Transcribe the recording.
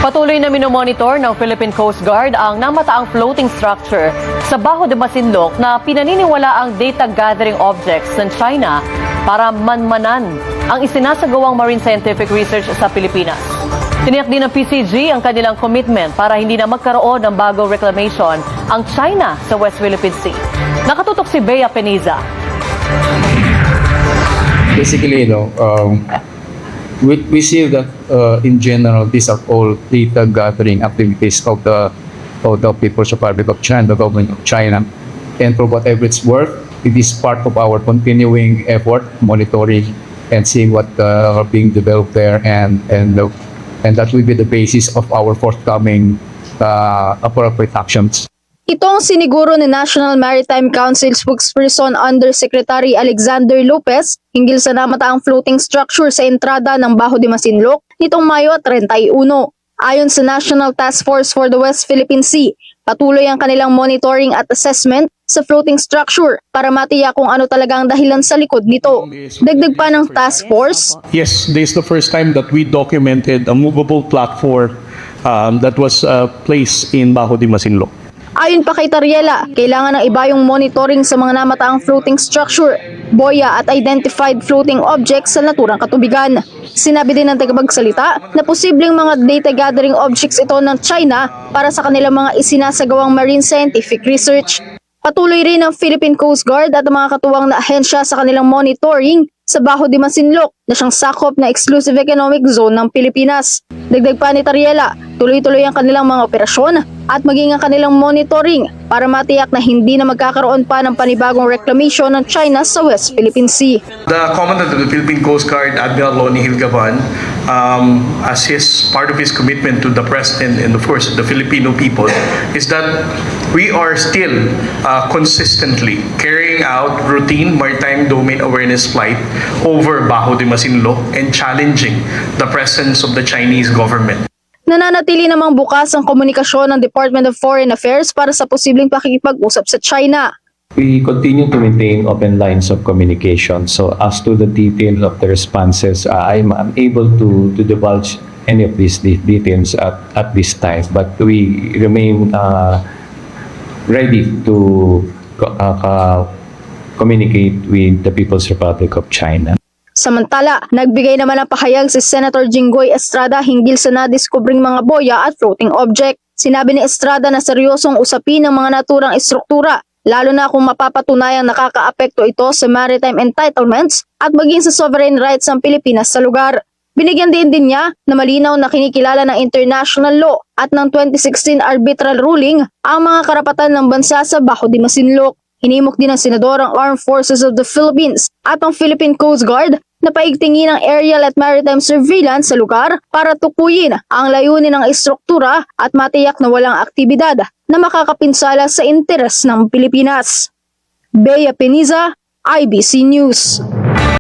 Patuloy na minomonitor ng Philippine Coast Guard ang namataang floating structure sa Bajo de Masinloc na pinaniniwala ang data gathering objects ng China para manmanan ang isinasagawang marine scientific research sa Pilipinas. Tiniyak din ng PCG ang kanilang commitment para hindi na magkaroon ng bagong reclamation ang China sa West Philippine Sea. Nakatutok si Bea Peniza. Basically, we see that in general, these are all data gathering activities of the People's Republic of China, the government of China. And for whatever it's worth, it is part of our continuing effort, monitoring and seeing what are being developed there, and that will be the basis of our forthcoming appropriate actions. Ito ang siniguro ni National Maritime Council spokesperson Undersecretary Alexander Lopez hinggil sa namataang floating structure sa entrada ng Bajo de Masinloc nitong Mayo 31. Ayon sa National Task Force for the West Philippine Sea, patuloy ang kanilang monitoring at assessment sa floating structure para matiyak kung ano talaga ang dahilan sa likod nito. Dagdag pa ng task force, Yes, this is the first time that we documented a movable platform that was placed in Bajo de Masinloc. ayon pa kay Tariela, kailangan ng iba yung monitoring sa mga namataang floating structure, boya at identified floating objects sa naturang katubigan. Sinabi din ng tagapagsalita na posibleng mga data gathering objects ito ng China para sa kanilang mga isinasagawang marine scientific research. Patuloy rin ng Philippine Coast Guard at ang mga katuwang na ahensya sa kanilang monitoring sa Bajo de Masinloc na siyang sakop na exclusive economic zone ng Pilipinas. Dagdag pa ni Tariela, tuloy-tuloy ang kanilang mga operasyon at maging ang kanilang monitoring para matiyak na hindi na magkakaroon pa ng panibagong reclamation ng China sa West Philippine Sea. The Commandant of the Philippine Coast Guard, Admiral Loni Hilgavan, as part of his commitment to the President and of course the Filipino people, is that we are still consistently carrying out routine maritime domain awareness flight over Bajo de Masinloc and challenging the presence of the Chinese government. Nananatili namang bukas ang komunikasyon ng Department of Foreign Affairs para sa posibleng pakikipag-usap sa China. We continue to maintain open lines of communication. So as to the details of the responses, I'm unable to divulge any of these details at this time. But we remain ready to communicate with the People's Republic of China. Samantala, nagbigay naman ng pahayag si Senator Jinggoy Estrada hinggil sa nadiskubring mga boya at floating object. Sinabi ni Estrada na seryosong usapin ng mga naturang istruktura, lalo na kung mapapatunayang nakakaapekto ito sa maritime entitlements at maging sa sovereign rights ng Pilipinas sa lugar. Binigyan din niya na malinaw na kinikilala ng international law at ng 2016 arbitral ruling ang mga karapatan ng bansa sa Bajo de Masinloc. Hinimok din ng Senador ang Armed Forces of the Philippines at ang Philippine Coast Guard na paigtingin ang aerial at maritime surveillance sa lugar para tukuyin ang layunin ng istruktura at matiyak na walang aktibidad na makakapinsala sa interes ng Pilipinas. Bea Peniza, IBC News.